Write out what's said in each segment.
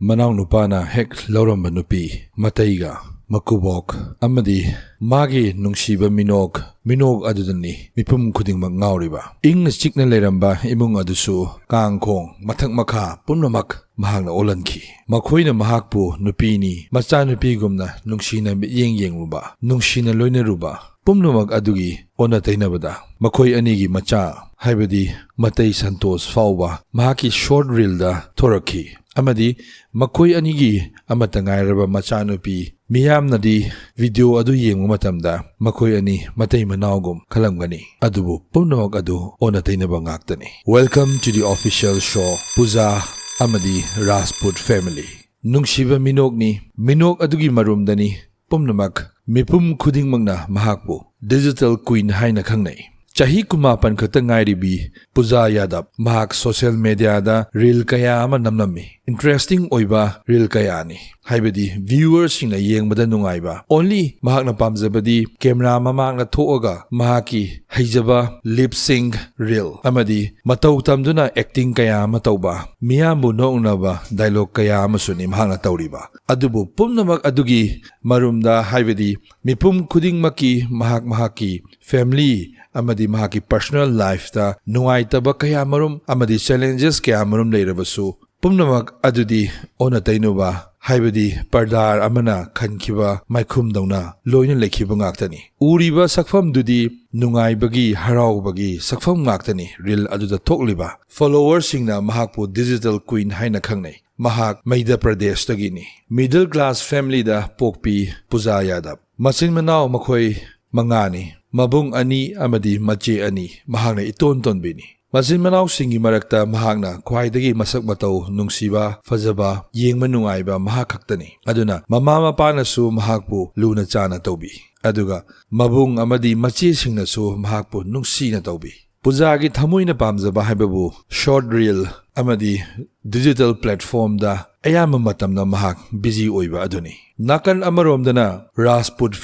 Manao Nupana hek Lauramba Nupi, Mateiga, Makubok, Amadi, Magi Nungshiba Minog Adudani, Mipum Kuding Mangauriba. Ing Chikna Leramba, Imung Adusu, Kang Kong, Matak Makha, Punamak, Mahang Olanki. MAKHOE Mahakpu, Nupini, Macha Nupigumna, Nungshina Yeng Ruba, Nungshina Loine Ruba. Pumnumag adugi ona tainabada MAKHOE ANIGI Macha haibadi Matei Santos Fauba mahaki short reel da Thoraki amadi MAKHOE ANIGI amatangairaba Macha Nupi miyamnadi video adu yengmu matamda MAKHOE ANI Matei Manao kalamgani adubu pumnumag adu ona tainaba ngaktani. Welcome to the official show Pooja amadi Rajput family. Nungshiba Minog adugi marumdani pumnumag Mipum Kuding Magna Mahakbu Digital Queen Haina Kangnai Chahi Kumapan Katangairibi Pooja Yadab Mahak social media da Reel Kaya ama namnami Interesting oiba Reel Kayani Haibadi viewers sing na yeng bada nungaiba Only Mahak na pamzabadi camera mamang na thoaga Mahaki Haijaba lip sync reel Amadi Matau tamduna acting kaya matauba Miyambu noonaba dialogue kaya amasuni Mahak na tauriba Adubu pumnamag adugi marumda haibadi Mipum Kuding Maki Mahaki family amadi mahaki personal life ta nungai taba kaya marum amadi challenges kaya marum leirabasu pumnamak adudi ona tainuba haibadi pardar amana khankiba maikhum dauna loina lekhiba ngaktani uriba sakfam dudi nungai bagi harau bagi sakfam ngaktani reel aduda thokliba followers singna mahakpu digital queen haina khangnai mahak Madhya Pradesh tagini middle class family da pokpi Pooja Yadab Machin Manao MAKHOE mangani Mabung ani amadi mache ani mahagna iton bini. Machin Manao singi marakta mahagna khwaidagi masak matau nungsiba fajaba yengma nungaiba mahakhaktani. Aduna mama mapanasu mahakpu luna chana taubi. Aduga mabung amadi mache singnasu mahakpu nungsina taubi. Pooja gi thamoina pamjaba haibabu short reel amadi digital platform da ayama matamna mahak busy oiba aduni. Nakan amaromdana Rajput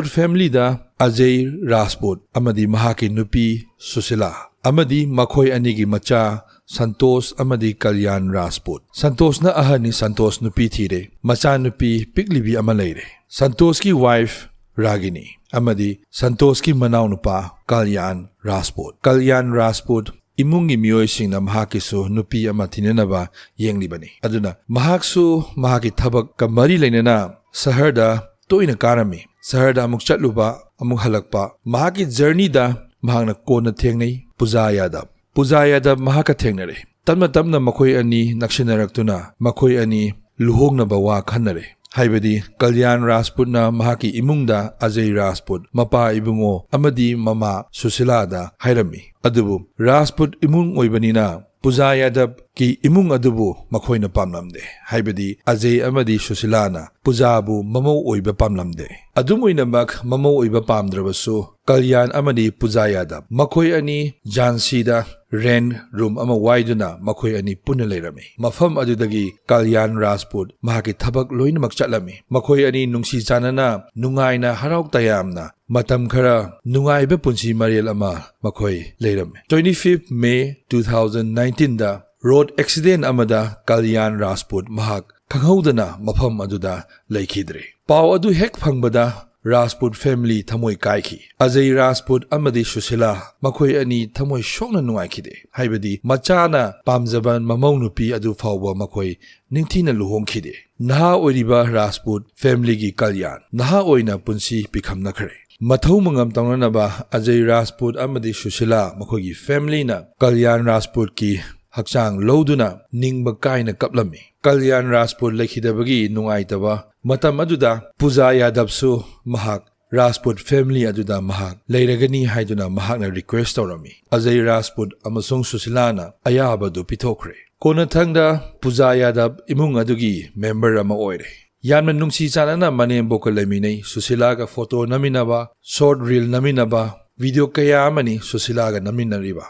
family da Ajay Rajput amadi mahaki nupi Susila amadi MAKHOE ANIGI Macha Santos amadi Kalyan Rajput. Santos na ahani Santos nupi thire Macha nupi piklibi amaleire. Santos ki wife Ragini amadi Santos ki Manao nupa Kalyan Rajput. Kalyan Rajput imungi miyoi singna mahakisu nupi ama thinanaba yenglibani. Aduna mahaksu mahaki thabak ka mari lainana saharda toina karami. Saharda amuk chatluba amuk halakpa mahaki journey da mahakna kona thengnai Pooja Yadab mahaka thengnare tamna MAKHOE ani naksinaraktuna MAKHOE ani luhongnaba wa khannare haibadi Kalyan Rajput na mahaki imungda Ajay Rajput mapa ibungo amadi mama Susila da hairami adubu Rajput imung oibanina Pooja Yadab ki imung adubu MAKHOE na pamlamde haibadi Ajay amadi Susila na Pooja bu mamau oiba pamlamde adumuina mak mamau oiba pamdrabasu Kalyan amadi Pooja Yadab MAKHOE ani Jhansi da ren room ama waiduna MAKHOE ani puna leirami mafam adudagi Kalyan Rajput mahaki thabak loinamak chatlami MAKHOE ani nungsi chanana nungaina harauk tayamna matam khara nungaiba punsi marial ama MAKHOE leirami 25th May 2019 da road accident amada Kalyan Rajput mahak khanghaudana mafam aduda laikhidre paw adu hek phangbada Rajput family thamoi kaikhi Ajay Rajput amadi Susila MAKHOE ani thamoi shokna nungaikide haibadi machana pamjaban Manao Nupi adu fawba MAKHOE ningthina luhongkhide naha oiriba Rajput family gi Kalyan naha oina punsi pikhamna khare mathau mangam tawnanaba Ajay Rajput amadi Susila MAKHOE gi family na Kalyan Rajput ki hakchang loduna ningba kaina kaplami Kalyan Rajput lekhidabagi nungaitaba matam aduda Pooja Yadab su mahak Rajput family aduda mahak leiragani haiduna mahakna request tawrami Ajay Rajput amasung Susilana ayabadu pithokre kona thangda Pooja Yadab imung adugi member ama oire yamna nungsi chanana manembo ko leminei Susila ga photo naminaba short reel naminaba video kaya amani Susila ga naminariba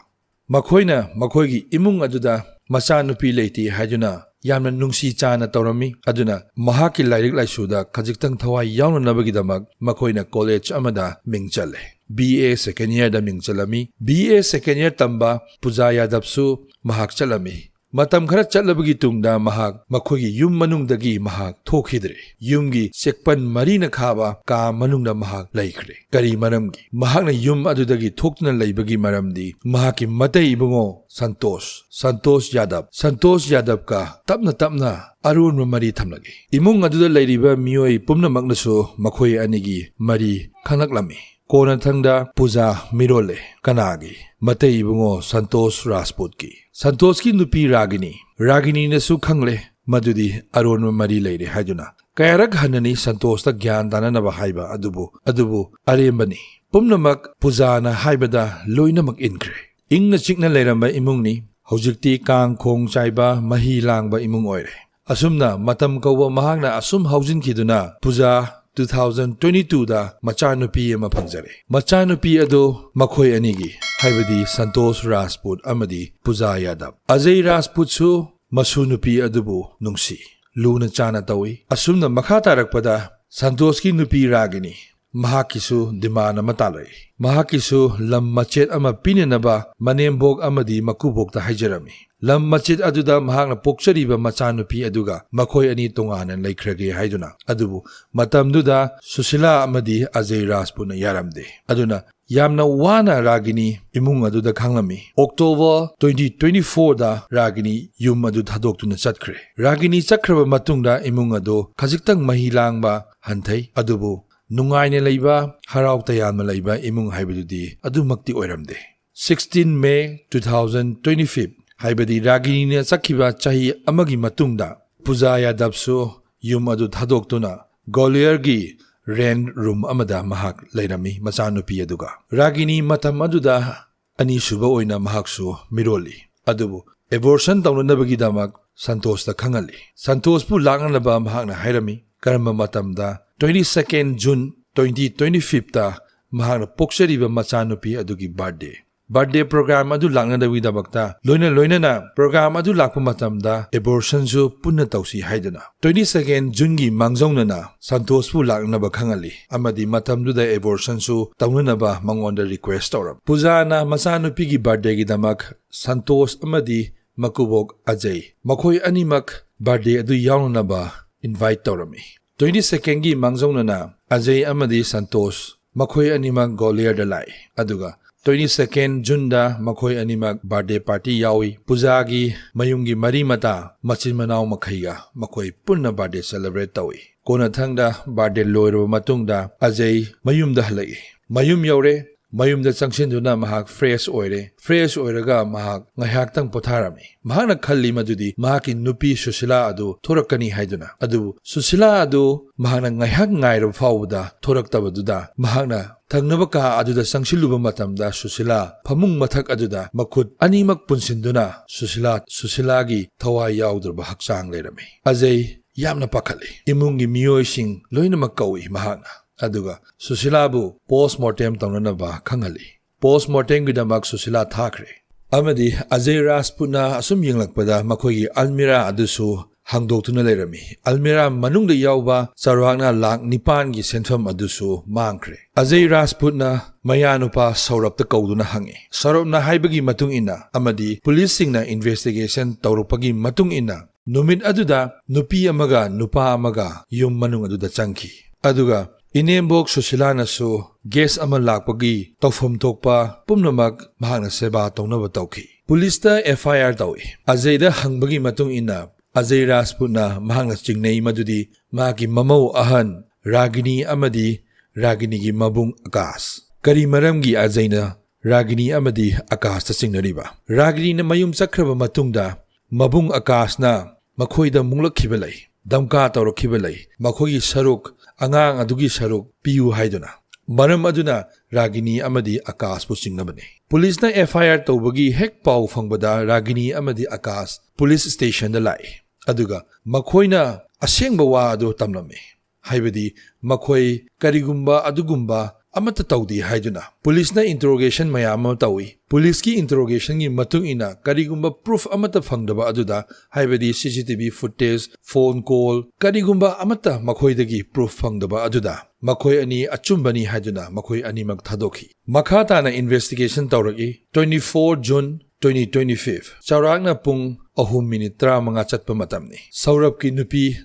MAKHOE gi imung aduda Macha nupi leiti haiduna yamna nungsi chana tawrami aduna mahaki lairik laisuda khajiktang thawai yauna nabagidamak MAKHOE na college amada mingchale BA second year da mingchalami BA second year tamba Pooja Yadab su mahak chalami Matam khara chatlabagi tungda mahak makhoigi yum manungdagi mahak thokhidre. Yumgi sekpan marina khaba ka manungda mahak laikhre. Kari maramgi mahakna yum adudagi thoktuna laibagi maramdi mahaki Matei ibungo Santosh Yadav ka tapna Aronba mari thamlagi. Imung aduda lairiba miyoi pumnamaknasu MAKHOE anigi mari khanaklami. Kona thangda Pooja mirole kanagi Matei ibungo Santosh Rajput ki. Santosh ki nupi Ragini nasu khangle madudi Aronba mari leire haiduna. Kayarak hanani Santosh ta gyan dananaba haiba adubu arembani. Pumnamak Pooja na haibada loinamak inkre. Ingna chikna leiramba imungni hojikti kang khong chaiba mahi langba imung oire. Asumna matam kauwa mahakna asum haujin kiduna Pooja 2022 da Macha nupi ama phangjare. Macha nupi ado MAKHOE anigi haibadi Santosh Rajput amadi Pooja Yadav. Ajay Rajput su masu nupi adubu nungsi luna chana tawi. Asumna makha tarakpada Santosh ki nupi Ragini mahakisu dimana matalai. Mahakisu lam machet ama pinenaba manembok amadi makubok ta haijarami. Lam machet aduda mahakna pokchariba macha nupi aduga MAKHOE ani tonganan laikhrage haiduna. Adubu matamduda Susila amadi Ajay Rajput na yaramde. Aduna yamna wana Ragini imung aduda khanglami. October 2024 da Ragini yum adu thadoktuna chatkre. Ragini chakraba matungda imung adu khajiktang mahilang ba hanthai adubu nungaine leiba harau tayanma leiba imung haibadudi adumakti oiramde. 16 May 2025 haibadi Ragini ne sakhiba chahi amagi matungda Pooja Yadav su yum adu thadoktuna Gwalior gi rent room amada mahak leirami macha nupi aduga. Ragini matam aduda ani suba oina mahak su miroli. Adubu abortion taunanabagi damak Santosh ta khangali. Santosh pu langanaba mahakna hairami karamba matamda 22nd June 2025 ta mahakna pokshariba macha nupi adugi birthday program adu langnadawi dabakta loina na program adu lakpa matamda abortion su punna tausi haidana 22nd June gi mangjongna na Santosh pu laknaba khangali amadi matamduda abortion su taunanaba mangonda request tawram. Pooja na macha nupi gi birthday gi damak Santosh amadi makubok Ajay MAKHOE animak birthday adu yawnanaba invite tawrami. 22nd gi mangjongna na Ajay amadi Santosh MAKHOE animak Gwalior da lai. Aduga 22nd June da MAKHOE animak birthday party yawi. Pooja gi mayumgi mari mata machin manao makhaiga MAKHOE punna birthday celebrate tawi. Kona thangda birthday loiraba matungda Ajay mayumda halai. Mayum yaure mayumda changshinduna mahak fresh oiraga mahak ngaihaktang potharami. Mahakna khalli madudi mahaki nupi Susila adu thorakani haiduna. Adu Susila adu mahakna ngaihak ngairab fawda thoraktabaduda mahakna thangnaba ka aduda sangshiluba matamda Susila phamung mathak aduda makhut animak punsinduna Susila gi thawai yawdraba hakchang leirami. Ajay yamna pakhali. Imungi miyoising loinamak kawi mahakna. Aduga Susila bu postmortem taunanaba khangali. Postmortem gidamak Susila thakre. Amadi Ajay Rajput na asum yenglakpada MAKHOE almira adusu hangdoktuna leirami. Almira manungda yawba sarwakna lakh 9 gi senfam adusu mangkre. Ajay Rajput na mayanupa saurapta kauduna hangi. Saurapna haibagi matung ina amadi police singna investigation tawrupagi matung ina numit aduda nupi amaga nupa amaga yum manung aduda changki. Aduga Inembok Susila nasu guest ama lakpagi tawfam thokpa pumnamak mahakna seba tawnaba tawki. Police ta FIR tawi. Ajay da hangbagi matung ina Ajay Rajput na mahakna chingnei madudi mahaki mamau ahan Ragini amadi Ragini gi mabung Akas. Kari maramgi Ajay na Ragini amadi Akas ta chingnariba. Ragini na mayum chakraba matungda mabung Akas na MAKHOE da munglakhiba lai. Damka tawrakhiba lai. MAKHOE saruk angang adugi saruk piyu haiduna. Maram aduna Ragini amadi Akas pu chingnabani. Police na FIR tawbagi hek pau fangbada Ragini amadi Akas police station da lai. Aduga MAKHOE na asengba wa adu tamlami. Haibadi MAKHOE karigumba adugumba amata tawdi haiduna. Police na interrogation mayama tawi. Police ki interrogation gi matung ina karigumba proof amata fangdaba aduda haibadi CCTV footage, phone call, karigumba amata MAKHOE dagi proof fangdaba aduda MAKHOE ani achumbani haiduna MAKHOE ani mag thadoki. Makha ta na investigation tawragi 24 June 2025 Chaurakna pung 3:30 chatpa matamni Saurabki nupi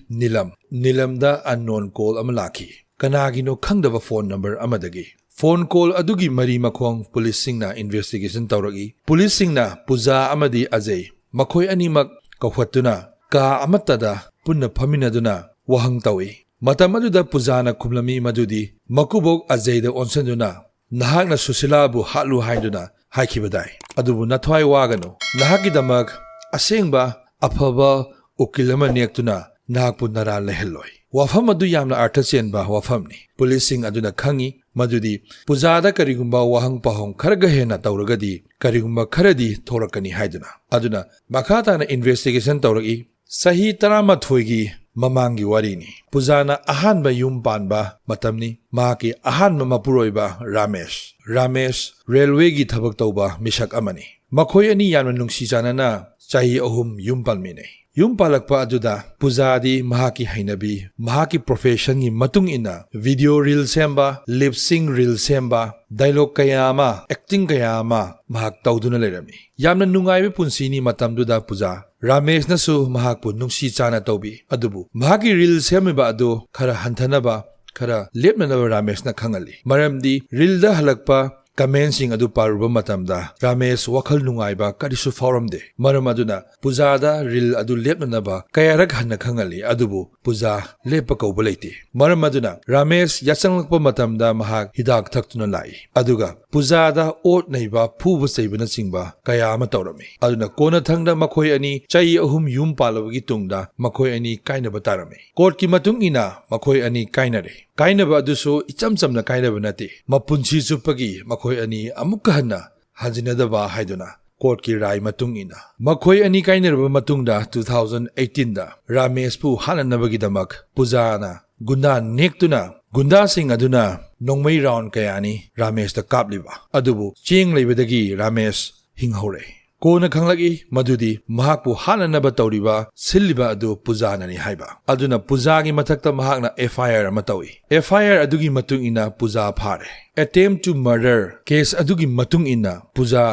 Nilamda unknown call amalaki Kanagino khangdaba phone number amadagi Phone call adugi mari makhong police singna investigation tawragi police singna Pooja amadi Ajay MAKHOE animak kawhatuna ka amatada punna phaminaduna wahang tawi matam aduda Pooja na khumlami madudi makubok Ajay da onsanduna nahakna Susilabu hatlu haiduna haikibadai adubu nathwai wagano nahakidamak asengba afaba ukilama nektuna nahakpu nara leheloi wafam adu yamna artha chenba wafamni policing aduna khangi madudi Pooja da karigumba wahang pahong kharaga hena tawragadi karigumba kharadi thorakani haiduna aduna makhata na investigation tawragi sahi 13 gi mamangi warini Pooja na ahanba yum panba matamni maki ahanba mapuroiba Ramesh railway gi thabak tawba misak amani MAKHOE ani yamna nungsi janana chahi ahum yum palmine yum palakpa aduda Pooja di mahaki hainabi mahaki profession gi matung ina video reel semba lip sync reel semba dialogue kayama acting kayama mahak tawduna lerami yamna nungaibe punsini matamduda Pooja Ramesh nasu mahakpu nungsi chana tawbi adubu mahaki reel semiba adu khara hanthanaba khara lepnanaba Ramesh na khangali maramdi reel da halakpa commencing adu paruba matamda Ramesh wakhal nungaiba karisu foramde maram aduna Pooja da reel adu lepnanaba kayarak hanna khangali adubu Pooja lepa kauba leite maram aduna Ramesh yachanglakpa matamda mahak hidak thaktuna lai aduga Pooja da ot naiba phuba seibana singba kaya ama tawrami aduna kona thangda MAKHOE ani chai ahum yum palawagi tungda MAKHOE ani kainaba tarami court ki matung ina MAKHOE ani kainare kainaba aduso ichamchamna kainaba nate mapunchi chupagi MAKHOE ani amukka hanna hajinadaba haiduna court ki rai matung ina MAKHOE ani kainaraba matungda 2018 da Ramesh pu hananabagi damak Pooja na gunda nektuna gunda sing aduna nongmai round kayani Ramesh da kapliba adubu ching leibadagi Ramesh hinghore kona khanglagi madudi mahakpu hananaba tawriba silliba adu Pooja nani haiba aduna Pooja gi mathakta mahakna FIR ama tawi FIR adugi matung ina Pooja phare attempt to murder case adugi matung ina Pooja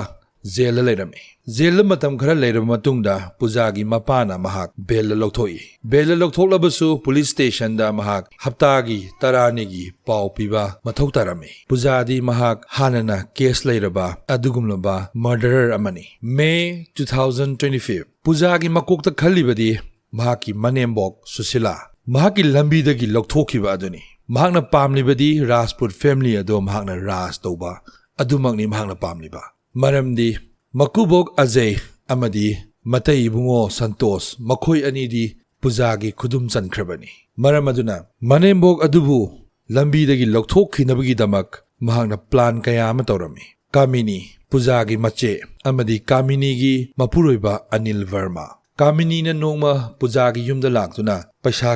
jail leirami jail matam khara leiraba matungda Pooja gi mapana mahak bail loktholabasu police station da mahak haptagi taranigi pau piba mathau tarami Pooja di mahak hanana case leiraba adugumlaba murderer amani May 2025 Pooja gi makokta khalibadi mahaki manembok Susila mahaki lambi dagi lokthokiba aduni mahakna pamlibadi Rajput family ado mahakna ras toba adumakni mahakna pamliba maramdi makubok Ajay amadi Matei Santos MAKHOE ani di Pooja gi khudum chankhrabani maram aduna manembok adubu lambi dagi lokthokhinabagi damak mahakna plan kaya ama tawrami Kamini Pooja gi mache amadi Kamini gi mapuroiba Anil Verma Kamini na nongma Pooja gi yumda laktuna paisa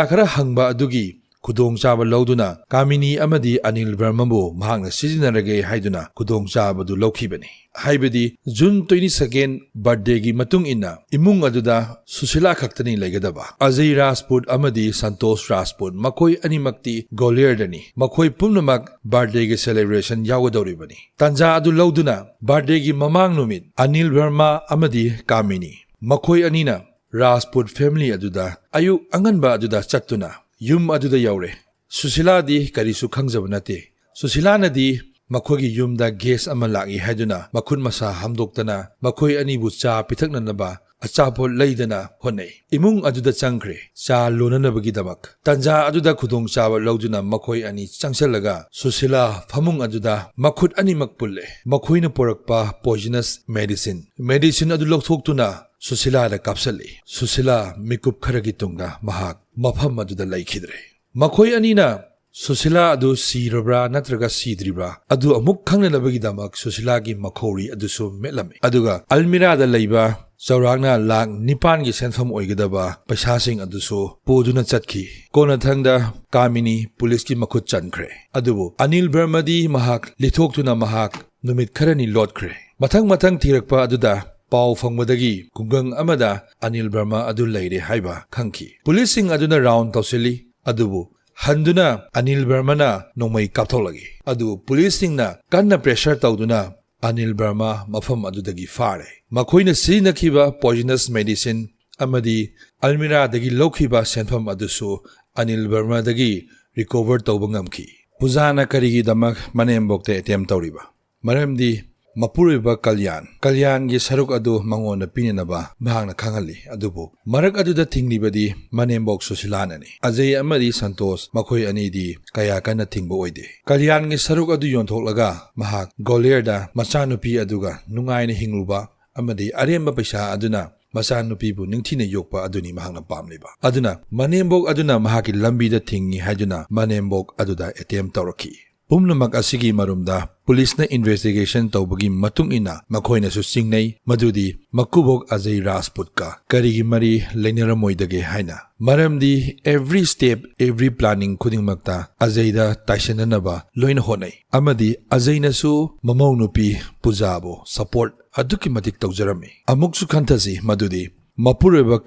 khara hangba adugi Kudong chaba lauduna Kamini amadi Anil Vermambu mahakna sizinarage haiduna kudong chaba du laukhibani haibadi June 22nd birthday gi matung ina imung aduda Susila khaktani legadaba Ajay Rajput amadi Santosh Rajput MAKHOE animakti Golier dani MAKHOE pumnamak birthday gi celebration yawadoribani tanja adu lauduna birthday gi mamang numit Anil Verma amadi Kamini MAKHOE anina Rajput family aduda ayu anganba aduda chattuna yum aduda yaure Susila di karisu khangjaba nate Susila na di MAKHOE gi yumda guest ama lagi haiduna makun masa hamdoktana MAKHOE ani bu cha pithaknanaba achapol leidana honai imung aduda changkhre cha lonanabagi damak tanja aduda khudong chaba lauduna MAKHOE ani changsellaga Susila phamung aduda makhut ani makpulle MAKHOE na porakpa poisonous medicine adu lokthokhtuna Susila da kapsali Susila mikup kharagi tunga mahak mafam aduda laikhidre MAKHOE anina Susila adu sirabra natraga sidribra adu amuk khangnabagi damak Susila gi makhori adu so melame aduga Almira da leiba Chaurakna lak nipan gi senfam oigadaba paisa sing adu so poduna chatki kona thangda Kamini police ki makhut chankhre adubu Anil Vermadi mahak lithoktuna mahak numit kharani lotkhre mathang thirakpa aduda Pau fangmadagi kungang amada Anil Verma adu leire haiba khangki policing aduna round tausili adubu handuna Anil Verma na nongmai kaptholagi adu policing na kanna pressure tauduna Anil Burma mafam adudagi fare. MAKHOEꯅ sirinakhiba poisonous medicine amadi Almira dagi lokhiba senfam adusu Anil Burma dagi recover tauba ngamki. Pujana karigi damak manembokte attempt tawriba. Maramdi Mapuriba Kalyan gi saruk adu mangona pininaba mahangna khangali adubu marak aduda thinglibadi manembok susilanani Ajay amadi Santos MAKHOE anidi kaya kana thingbo oide Kalyan gi saruk adu yonthoklaga mahak Golerda machanupi aduga nungaina hingluba amadi aremba paisa aduna machanupi bu ningthina yokpa aduni mahangna pamliba aduna manembok aduna mahaki lambida thingi haiduna manembok aduda attempt tawraki Pumnamak asigi marumda police na investigation tawbagi matung ina MAKHOEna su singnay madudi makubok Ajay Rajput ka karigi mari lainaramoidage haina maramdi every step every planning khuding makta Ajay da taisananaba loina honai amadi Ajay na su Manao Nupiga Pooja support aduki matik tawjarami amuksu khantasi madudi mapureba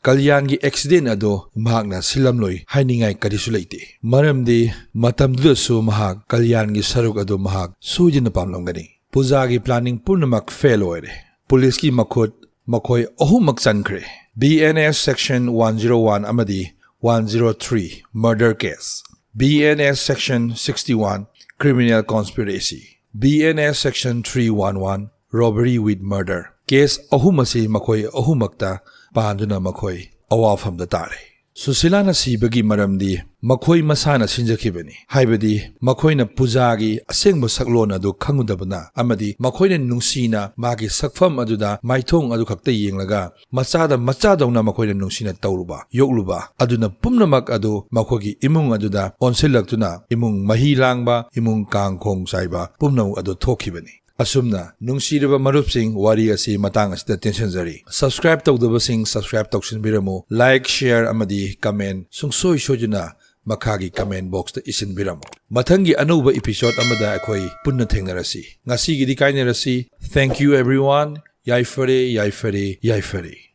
Kalyan gi accident ado mahakna silamloi hainingai karisu leite maramdi matamdu su mahak Kalyan gi saruk ado mahak sujina pamlongani Pooja gi planning purnamak fail oire police ki makhut MAKHOE ahumak chankre BNS section 101 amadi 103 murder case BNS section 61 criminal conspiracy BNS section 311 robbery with murder case ahumasi MAKHOE ahumakta Pahanduna MAKHOE awafamda tare. Susilana sibagi maramdi MAKHOE masana sinjakibani. Haibadi MAKHOEna Pooja asengbo saklona adu khangudabana amadi MAKHOEna nungsina magi sakfam aduda maithong adu khakta yenglaga machadawna MAKHOEna nungsina tawruba yokluba aduna pumnamak adu MAKHOEgi imung aduda onsilaktuna imung mahi langba imung kangkhong saiba pumnaw adu thokibani. Asumna nungsiraba marupsing wari asi matang asida tension jari subscribe tawdabasing subscribe tawsinbiramo like share amadi comment sungsoi sojuna makhagi comment box ta isinbiramo mathangi anuba episode amada akhoi punna thengnarasi ngasi gi di kainarasi thank you everyone yai fare